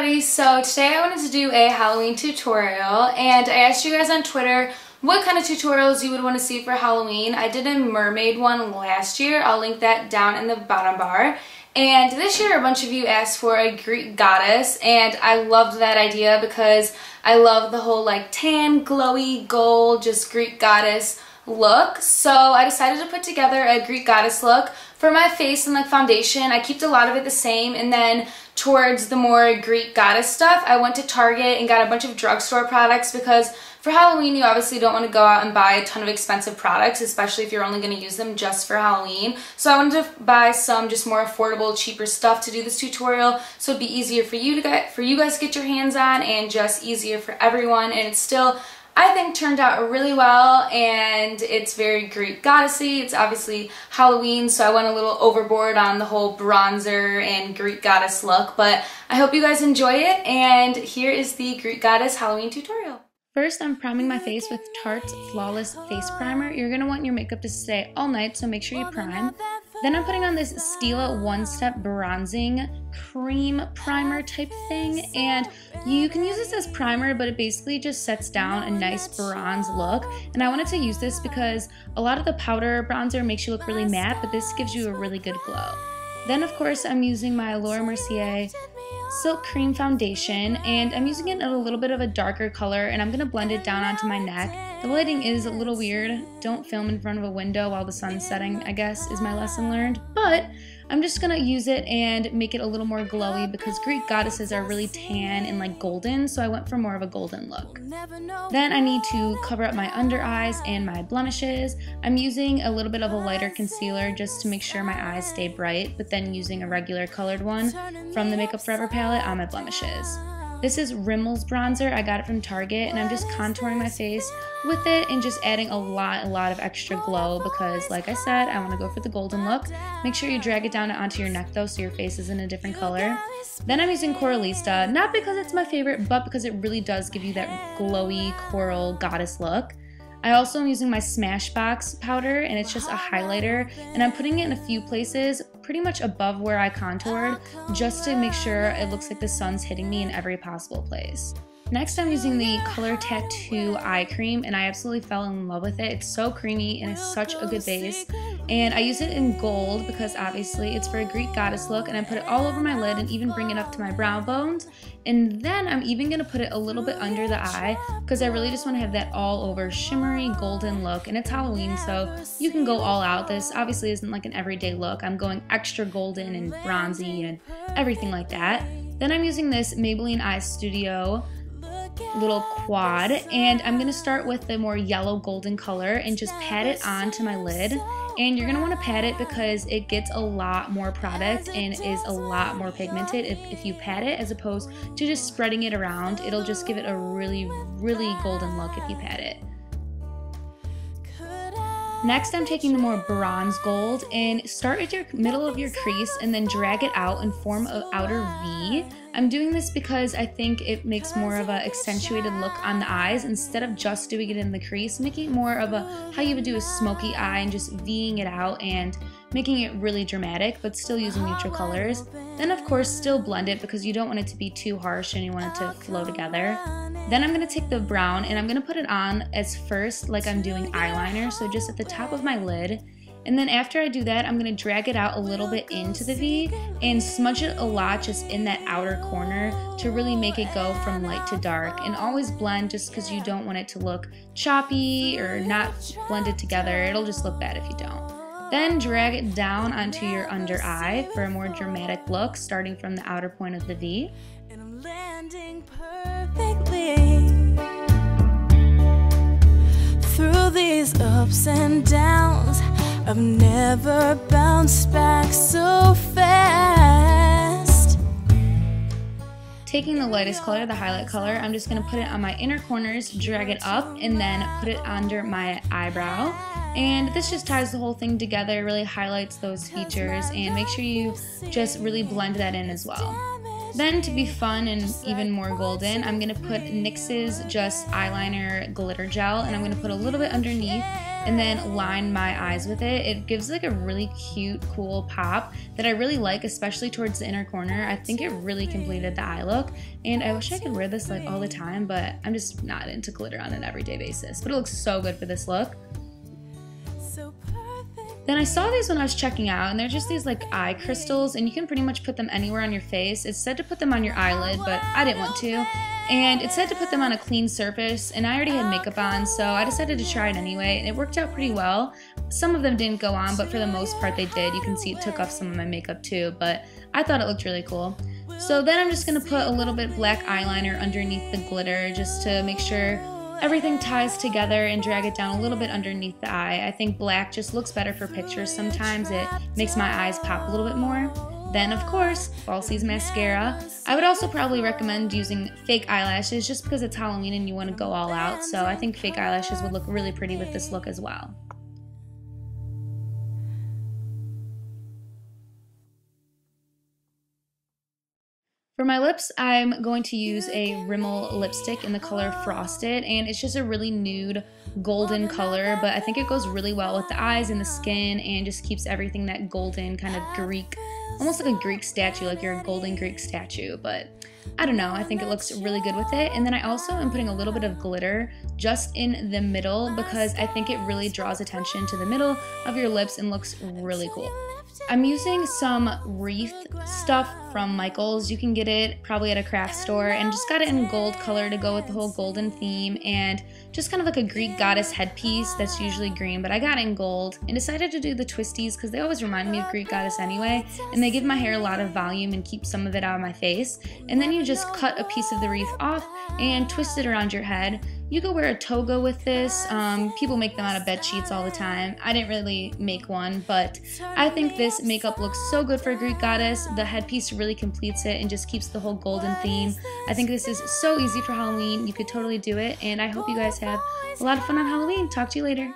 everybody, so today I wanted to do a Halloween tutorial, and I asked you guys on Twitter what kind of tutorials you would want to see for Halloween. I did a mermaid one last year. I'll link that down in the bottom bar. And this year a bunch of you asked for a Greek goddess, and I loved that idea because I love the whole like tan, glowy, gold, just Greek goddess look. So I decided to put together a Greek goddess look. For my face and like foundation, I kept a lot of it the same, and then towards the more Greek goddess stuff, I went to Target and got a bunch of drugstore products because for Halloween you obviously don't want to go out and buy a ton of expensive products, especially if you're only going to use them just for Halloween. So I wanted to buy some just more affordable, cheaper stuff to do this tutorial, so it'd be easier for you guys to get your hands on and just easier for everyone. And it's still, I think, turned out really well, and it's very Greek goddessy. It's obviously Halloween, so I went a little overboard on the whole bronzer and Greek goddess look, but I hope you guys enjoy it, and here is the Greek goddess Halloween tutorial. First, I'm priming my face with Tarte's Flawless Face Primer. You're going to want your makeup to stay all night, so make sure you prime. Then I'm putting on this Stila one-step bronzing cream primer type thing, and you can use this as primer, but it basically just sets down a nice bronze look. And I wanted to use this because a lot of the powder bronzer makes you look really matte, but this gives you a really good glow. Then of course I'm using my Mercier Silk Cream Foundation, and I'm using it in a little bit of a darker color, and I'm going to blend it down onto my neck. The lighting is a little weird. Don't film in front of a window while the sun's setting, I guess, is my lesson learned. But I'm just going to use it and make it a little more glowy because Greek goddesses are really tan and like golden, so I went for more of a golden look. Then I need to cover up my under eyes and my blemishes. I'm using a little bit of a lighter concealer just to make sure my eyes stay bright, but then using a regular colored one from the Makeup Forever palette on my blemishes. This is Rimmel's bronzer. I got it from Target, and I'm just contouring my face with it and just adding a lot of extra glow because, like I said, I want to go for the golden look. Make sure you drag it down onto your neck though so your face is in a different color. Then I'm using Coralista, not because it's my favorite, but because it really does give you that glowy coral goddess look. I also am using my Smashbox powder, and it's just a highlighter, and I'm putting it in a few places pretty much above where I contoured just to make sure it looks like the sun's hitting me in every possible place. Next, I'm using the Color Tattoo eye cream, and I absolutely fell in love with it. It's so creamy and it's such a good base. And I use it in gold because obviously it's for a Greek goddess look, and I put it all over my lid and even bring it up to my brow bones. And then I'm even going to put it a little bit under the eye because I really just want to have that all over shimmery golden look. And it's Halloween, so you can go all out. This obviously isn't like an everyday look. I'm going extra golden and bronzy and everything like that. Then I'm using this Maybelline Eye Studio little quad, and I'm going to start with the more yellow golden color and just pat it onto my lid. And you're going to want to pat it because it gets a lot more product and is a lot more pigmented if you pat it, as opposed to just spreading it around. It'll just give it a really golden look if you pat it. Next, I'm taking the more bronze gold and start at your middle of your crease and then drag it out and form an outer V. I'm doing this because I think it makes more of an accentuated look on the eyes instead of just doing it in the crease, making it more of a how you would do a smoky eye and just V'ing it out and making it really dramatic, but still using neutral colors. Then of course still blend it because you don't want it to be too harsh and you want it to flow together. Then I'm going to take the brown and I'm going to put it on as first like I'm doing eyeliner, so just at the top of my lid. And then after I do that, I'm going to drag it out a little bit into the V and smudge it a lot just in that outer corner to really make it go from light to dark. And always blend just because you don't want it to look choppy or not blended together. It'll just look bad if you don't. Then drag it down onto your under eye for a more dramatic look, starting from the outer point of the V. And I'm landing perfectly through these ups and downs. I've never bounced back so fast. Taking the lightest color, the highlight color, I'm just going to put it on my inner corners, drag it up, and then put it under my eyebrow. And this just ties the whole thing together, really highlights those features, and make sure you just really blend that in as well. Then to be fun and even more golden, I'm going to put NYX's Just Eyeliner Glitter Gel, and I'm going to put a little bit underneath and then line my eyes with it. It gives like a really cute, cool pop that I really like, especially towards the inner corner. I think it really completed the eye look, and I wish I could wear this like all the time, but I'm just not into glitter on an everyday basis. But it looks so good for this look. Then I saw these when I was checking out, and they're just these like eye crystals, and you can pretty much put them anywhere on your face. It said to put them on your eyelid, but I didn't want to. And it said to put them on a clean surface, and I already had makeup on, so I decided to try it anyway, and it worked out pretty well. Some of them didn't go on, but for the most part they did. You can see it took off some of my makeup too, but I thought it looked really cool. So then I'm just going to put a little bit black eyeliner underneath the glitter just to make sure everything ties together and drag it down a little bit underneath the eye. I think black just looks better for pictures sometimes. It makes my eyes pop a little bit more. Then, of course, Falsies mascara. I would also probably recommend using fake eyelashes just because it's Halloween and you want to go all out. So I think fake eyelashes would look really pretty with this look as well. For my lips, I'm going to use a Rimmel lipstick in the color Frosted, and it's just a really nude golden color, but I think it goes really well with the eyes and the skin and just keeps everything that golden kind of Greek, almost like a Greek statue, like you're a golden Greek statue, but I don't know, I think it looks really good with it. And then I also am putting a little bit of glitter just in the middle because I think it really draws attention to the middle of your lips and looks really cool. I'm using some wreath stuff from Michaels. You can get it probably at a craft store, and just got it in gold color to go with the whole golden theme, and just kind of like a Greek goddess headpiece that's usually green, but I got it in gold and decided to do the twisties because they always remind me of Greek goddess anyway, and they give my hair a lot of volume and keep some of it out of my face. And then you just cut a piece of the wreath off and twist it around your head. You could wear a toga with this. People make them out of bed sheets all the time. I didn't really make one, but I think this makeup looks so good for a Greek goddess. The headpiece really completes it and just keeps the whole golden theme. I think this is so easy for Halloween. You could totally do it, and I hope you guys have a lot of fun on Halloween. Talk to you later.